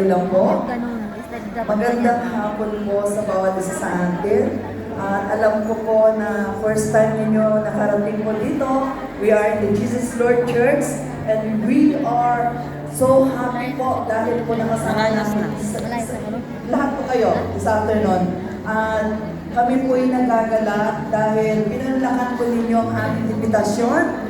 lang po. Magandang hapon po sa bawat isa sa atin. At alam ko po na first time ninyo nakarating po dito. We are in the Jesus Lord Church and we are so happy po dahil po nakasama namin lahat po kayo this afternoon. At kami po ay nagagalak dahil pinanlakan po ninyo ang aming invitasyon